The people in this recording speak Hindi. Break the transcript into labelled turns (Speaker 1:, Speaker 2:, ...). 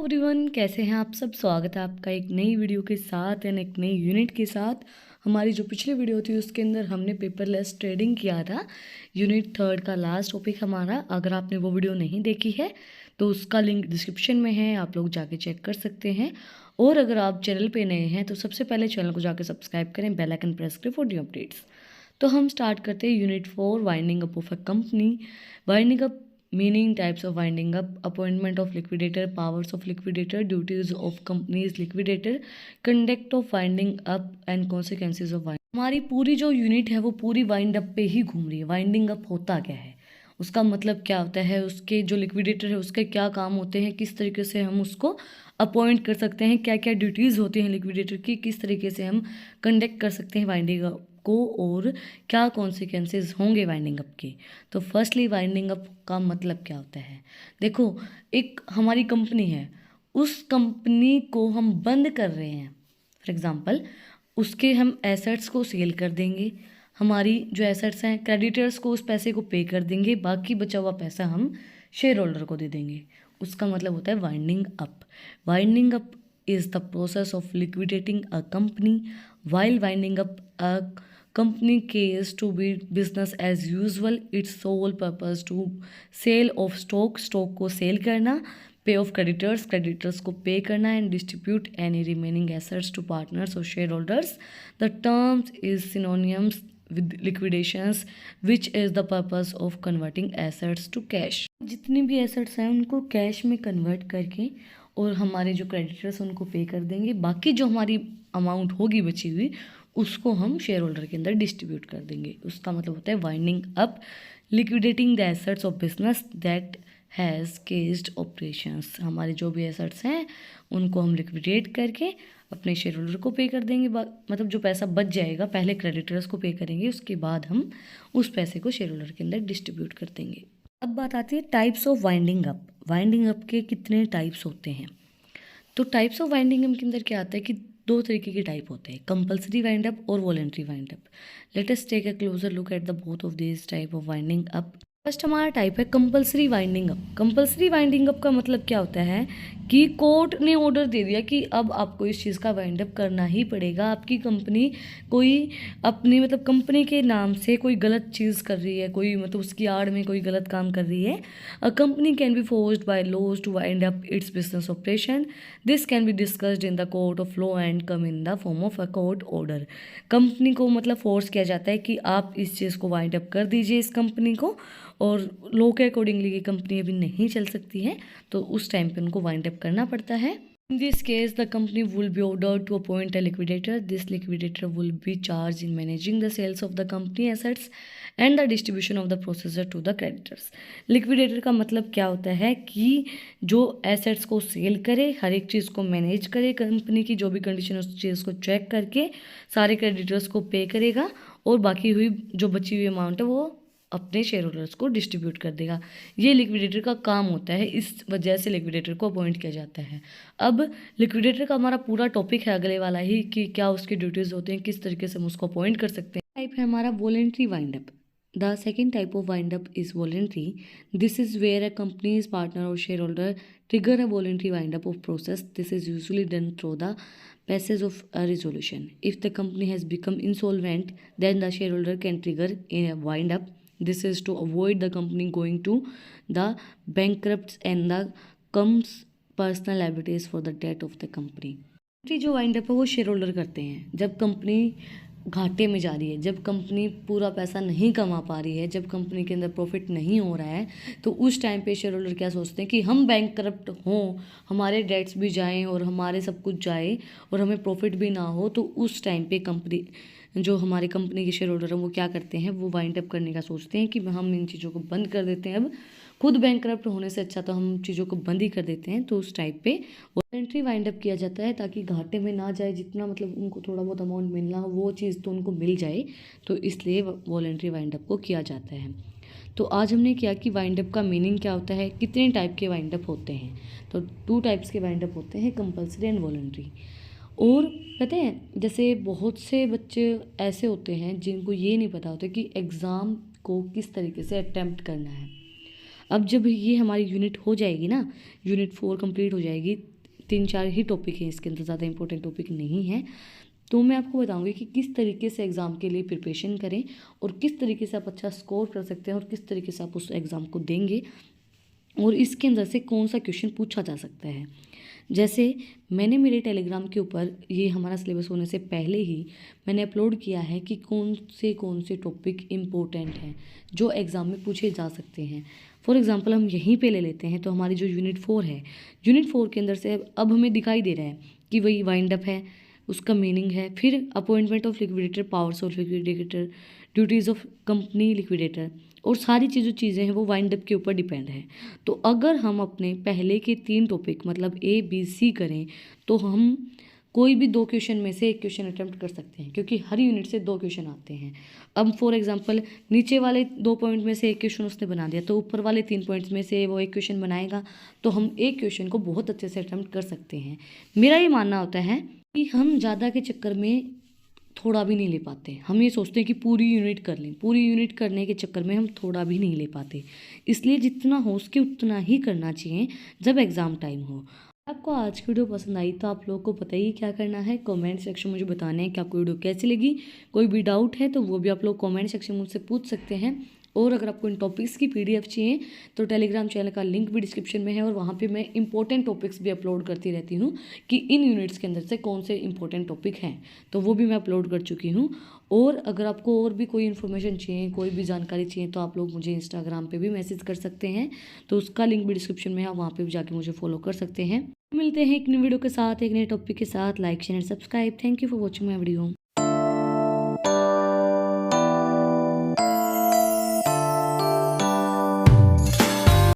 Speaker 1: एवरीवन, कैसे हैं आप सब। स्वागत है आपका एक नई वीडियो के साथ एंड एक नई यूनिट के साथ। हमारी जो पिछली वीडियो थी उसके अंदर हमने पेपरलेस ट्रेडिंग किया था। यूनिट 3 का लास्ट टॉपिक हमारा। अगर आपने वो वीडियो नहीं देखी है तो उसका लिंक डिस्क्रिप्शन में है, आप लोग जाके चेक कर सकते हैं। और अगर आप चैनल पे नए हैं तो सबसे पहले चैनल को जाकर सब्सक्राइब करें, बेल आइकन प्रेस करें फॉर न्यू अपडेट्स। तो हम स्टार्ट करते हैं unit 4, winding up of a company. Winding up meaning, types of winding up, appointment of liquidator, powers of liquidator, duties of company's liquidator, conduct of winding up and consequences of winding। हमारी पूरी जो यूनिट है वो पूरी वाइंड अप पे ही घूम रही है। वाइंडिंग अप होता क्या है, उसका मतलब क्या होता है, उसके जो लिक्विडेटर है उसके क्या काम होते हैं, किस तरीके से हम उसको अपॉइंट कर सकते हैं, क्या क्या ड्यूटीज़ होती हैं लिक्विडेटर की, किस तरीके से हम कंडक्ट कर सकते हैं वाइंडिंग अप को, और क्या कॉन्सिक्वेंसेस होंगे वाइंडिंग अप के। तो फर्स्टली वाइंडिंग अप का मतलब क्या होता है। देखो, एक हमारी कंपनी है, उस कंपनी को हम बंद कर रहे हैं। फॉर एग्जांपल, उसके हम एसेट्स को सेल कर देंगे, हमारी जो एसेट्स हैं क्रेडिटर्स को उस पैसे को पे कर देंगे, बाकी बचा हुआ पैसा हम शेयर होल्डर को दे देंगे। उसका मतलब होता है winding up. Winding up is the process of liquidating a company. While winding up a company case to be business as usual, its sole purpose to sale of stock को सेल करना, पे ऑफ क्रेडिटर्स को पे करना, and distribute any remaining assets to partners और shareholders. The terms is synonyms with liquidations, which is the purpose of converting assets to cash। जितनी भी एसेट्स हैं उनको कैश में कन्वर्ट करके और हमारे जो क्रेडिटर्स उनको पे कर देंगे, बाकी जो हमारी अमाउंट होगी बची हुई उसको हम शेयर होल्डर के अंदर डिस्ट्रीब्यूट कर देंगे। उसका मतलब होता है winding up, liquidating the assets of business that has केस्ड operations. हमारे जो भी एसेट्स हैं उनको हम लिक्विडेट करके अपने शेयर होल्डर को पे कर देंगे। मतलब जो पैसा बच जाएगा पहले क्रेडिटर्स को पे करेंगे, उसके बाद हम उस पैसे को शेयर होल्डर के अंदर डिस्ट्रीब्यूट कर देंगे। अब बात आती है types of winding up. Winding up के कितने टाइप्स होते हैं। तो टाइप्स ऑफ वाइंडिंग अप के अंदर क्या आता है कि दो तरीके के टाइप होते हैं, कंपलसरी वाइंड अप और voluntary wind up. Let us take a closer look at the both of this type of winding up. First हमारा टाइप है compulsory winding up. Compulsory winding up का मतलब क्या होता है कि कोर्ट ने ऑर्डर दे दिया कि अब आपको इस चीज़ का वाइंड अप करना ही पड़ेगा। आपकी कंपनी कोई अपनी मतलब कंपनी के नाम से कोई गलत चीज़ कर रही है, कोई मतलब उसकी आड़ में कोई गलत काम कर रही है। A company can be forced by laws to wind up its business operation. This can be discussed in the court of law and come in the form of a court order. Company को मतलब फोर्स किया जाता है कि आप इस चीज़ को वाइंड अप कर दीजिए इस कंपनी को, और लॉ के अकॉर्डिंगली ये कंपनी अभी नहीं चल सकती है, तो उस टाइम पे उनको वाइंड अप करना पड़ता है। In this case, the company will be ordered to appoint a liquidator. This liquidator will be charged in managing the sales of the company assets and the distribution of the processor to the creditors। Liquidator का मतलब क्या होता है कि जो एसेट्स को सेल करे, हर एक चीज़ को मैनेज करे, कंपनी की जो भी कंडीशन उस चीज़ को चेक करके सारे क्रेडिटर्स को पे करेगा, और बाकी हुई जो बची हुई अमाउंट है वो अपने शेयर होल्डर्स को डिस्ट्रीब्यूट कर देगा। ये लिक्विडेटर का काम होता है, इस वजह से लिक्विडेटर को अपॉइंट किया जाता है। अब लिक्विडेटर का हमारा पूरा टॉपिक है अगले वाला ही कि क्या उसकी ड्यूटीज़ होते हैं, किस तरीके से हम उसको अपॉइंट कर सकते हैं। टाइप है हमारा voluntary wind up. The second type of wind up is voluntary. This is where a company's partner और shareholder trigger a voluntary wind up of process. This is usually done through the passage of a resolution. If the company has become insolvent, then the shareholder can trigger a wind up. This is to avoid the company going to the bankrupts and the comes personal liabilities for the debt of the company। जो वाइंड अप है वो शेयर होल्डर करते हैं जब कंपनी घाटे में जा रही है, जब कंपनी पूरा पैसा नहीं कमा पा रही है, जब कंपनी के अंदर प्रॉफिट नहीं हो रहा है, तो उस टाइम पे शेयर होल्डर क्या सोचते हैं कि हम बैंकरप्ट हों, हमारे डेट्स भी जाएं और हमारे सब कुछ जाए और हमें प्रॉफिट भी ना हो, तो उस टाइम पे कंपनी जो हमारी कंपनी के शेयर होल्डर हैं वो क्या करते हैं, वो वाइंड अप करने का सोचते हैं कि हम इन चीज़ों को बंद कर देते हैं। अब खुद बैंकरप्ट होने से अच्छा तो हम चीज़ों को बंद ही कर देते हैं। तो उस टाइप पे वॉलेंट्री वाइंड अप किया जाता है ताकि घाटे में ना जाए, जितना मतलब उनको थोड़ा बहुत अमाउंट मिलना हो वो चीज़ तो उनको मिल जाए, तो इसलिए वॉलेंट्री वाइंड अप को किया जाता है। तो आज हमने किया कि वाइंड अप का मीनिंग क्या होता है, कितने टाइप के वाइंड अप होते हैं। तो 2 टाइप्स के वाइंड अप होते हैं, कंपल्सरी एंड वॉलेंट्री। और कहते हैं जैसे बहुत से बच्चे ऐसे होते हैं जिनको ये नहीं पता होता कि एग्ज़ाम को किस तरीके से अटैम्प्ट करना है। अब जब ये हमारी यूनिट हो जाएगी ना, यूनिट 4 कंप्लीट हो जाएगी, 3-4 ही टॉपिक हैं इसके अंदर, ज़्यादा इंपॉर्टेंट टॉपिक नहीं है। तो मैं आपको बताऊंगी कि किस तरीके से एग्ज़ाम के लिए प्रिपरेशन करें और किस तरीके से आप अच्छा स्कोर कर सकते हैं और किस तरीके से आप उस एग्ज़ाम को देंगे और इसके अंदर से कौन सा क्वेश्चन पूछा जा सकता है। जैसे मैंने मेरे टेलीग्राम के ऊपर ये हमारा सिलेबस होने से पहले ही मैंने अपलोड किया है कि कौन से टॉपिक इम्पोर्टेंट हैं जो एग्ज़ाम में पूछे जा सकते हैं। फॉर एग्ज़ाम्पल हम यहीं पे ले लेते हैं तो हमारी जो यूनिट 4 है, यूनिट 4 के अंदर से अब हमें दिखाई दे रहा है कि वही वाइंड अप है, उसका मीनिंग है, फिर appointment of liquidator, powers of liquidator, duties of company liquidator, और सारी चीज़ें हैं वो वाइंड अप के ऊपर डिपेंड है। तो अगर हम अपने पहले के 3 टॉपिक मतलब ए बी सी करें तो हम कोई भी 2 क्वेश्चन में से एक क्वेश्चन अटेम्प्ट कर सकते हैं, क्योंकि हर यूनिट से 2 क्वेश्चन आते हैं। अब फॉर एग्जांपल नीचे वाले 2 पॉइंट में से एक क्वेश्चन उसने बना दिया तो ऊपर वाले 3 पॉइंट्स में से वो एक क्वेश्चन बनाएगा, तो हम एक क्वेश्चन को बहुत अच्छे से अटेम्प्ट कर सकते हैं। मेरा ये मानना होता है कि हम ज़्यादा के चक्कर में थोड़ा भी नहीं ले पाते। हम ये सोचते हैं कि पूरी यूनिट कर लें, पूरी यूनिट करने के चक्कर में हम थोड़ा भी नहीं ले पाते। इसलिए जितना हो सके उतना ही करना चाहिए जब एग्ज़ाम टाइम हो। आपको आज की वीडियो पसंद आई तो आप लोगों को पता ही क्या करना है, कमेंट सेक्शन में मुझे बताना है कि आपको वीडियो कैसी लगी। कोई भी डाउट है तो वो भी आप लोग कमेंट सेक्शन में मुझसे पूछ सकते हैं। और अगर आपको इन टॉपिक्स की PDF चाहिए तो टेलीग्राम चैनल का लिंक भी डिस्क्रिप्शन में है और वहाँ पे मैं इंपॉर्टेंट टॉपिक्स भी अपलोड करती रहती हूँ कि इन यूनिट्स के अंदर से कौन से इंपॉर्टेंट टॉपिक हैं, तो वो भी मैं अपलोड कर चुकी हूँ। और अगर आपको और भी कोई इन्फॉर्मेशन चाहिए, कोई भी जानकारी चाहिए तो आप लोग मुझे इंस्टाग्राम पे भी मैसेज कर सकते हैं, तो उसका लिंक भी डिस्क्रिप्शन में है, वहाँ पे भी जाके मुझे फॉलो कर सकते हैं। मिलते हैं एक नई वीडियो के साथ, एक नए टॉपिक के साथ। Like share subscribe. Thank you for watching my video.